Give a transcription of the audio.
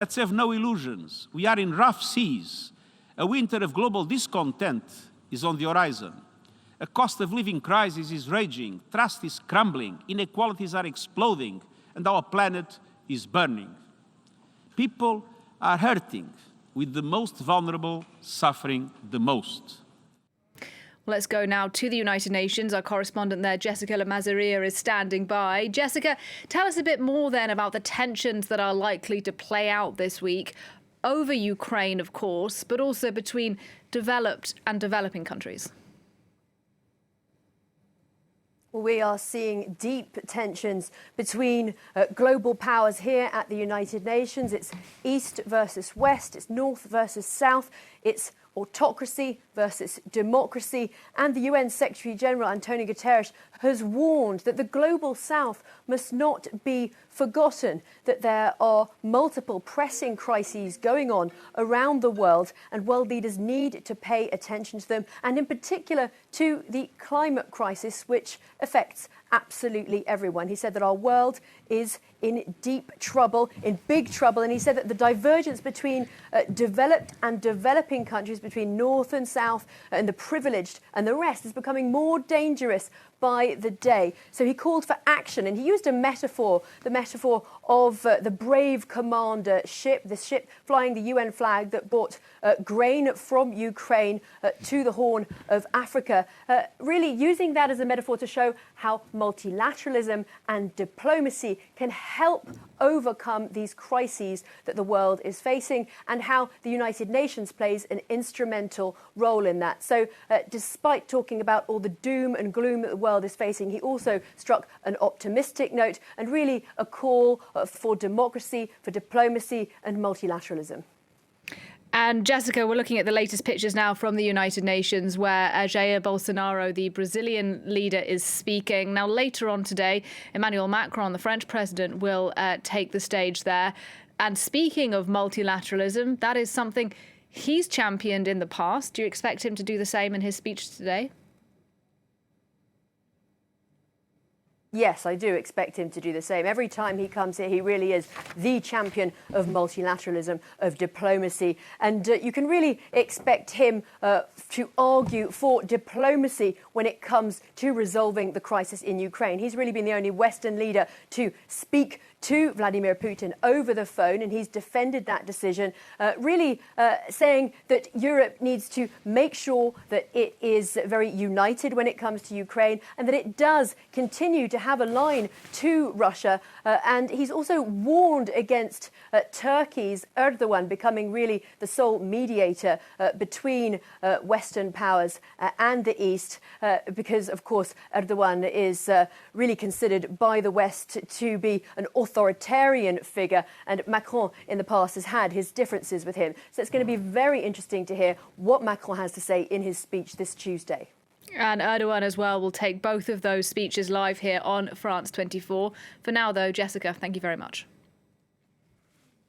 Let's have no illusions. We are in rough seas. A winter of global discontent is on the horizon. A cost of living crisis is raging, trust is crumbling, inequalities are exploding, and our planet is burning. People are hurting, with the most vulnerable suffering the most. Let's go now to the United Nations. Our correspondent there, Jessica Le Masurier, is standing by. Jessica, tell us a bit more then about the tensions that are likely to play out this week over Ukraine, of course, but also between developed and developing countries. We are seeing deep tensions between global powers here at the United Nations. It's East versus West, it's North versus South, it's autocracy versus democracy. And the UN Secretary General Antonio Guterres has warned that the global South must not be forgotten, that there are multiple pressing crises going on around the world and world leaders need to pay attention to them, and in particular to the climate crisis, which affects absolutely everyone. He said that our world is in deep trouble, in big trouble, and he said that the divergence between developed and developing countries, between North and South, and the privileged and the rest, is becoming more dangerous by the day. So he called for action, and he used a metaphor, the metaphor of the brave commander ship, this ship flying the UN flag that brought grain from Ukraine to the Horn of Africa, really using that as a metaphor to show how multilateralism and diplomacy can help overcome these crises that the world is facing, and how the United Nations plays an instrumental role in that. So despite talking about all the doom and gloom that the world is facing, he also struck an optimistic note and really a call for democracy, for diplomacy and multilateralism. And Jessica, we're looking at the latest pictures now from the United Nations, where Jair Bolsonaro, the Brazilian leader, is speaking. Now, later on today, Emmanuel Macron, the French president, will take the stage there. And speaking of multilateralism, that is something he's championed in the past. Do you expect him to do the same in his speech today? Yes, I do expect him to do the same. Every time he comes here, he really is the champion of multilateralism, of diplomacy. And you can really expect him to argue for diplomacy when it comes to resolving the crisis in Ukraine. He's really been the only Western leader to speak to Vladimir Putin over the phone, and he's defended that decision, really saying that Europe needs to make sure that it is very united when it comes to Ukraine, and that it does continue to have a line to Russia. And he's also warned against Turkey's Erdogan becoming really the sole mediator between Western powers and the East, because, of course, Erdogan is really considered by the West to be an authoritarian figure, and Macron in the past has had his differences with him. So it's going to be very interesting to hear what Macron has to say in his speech this Tuesday. And Erdogan as well will take both of those speeches live here on France 24. For now, though, Jessica, thank you very much.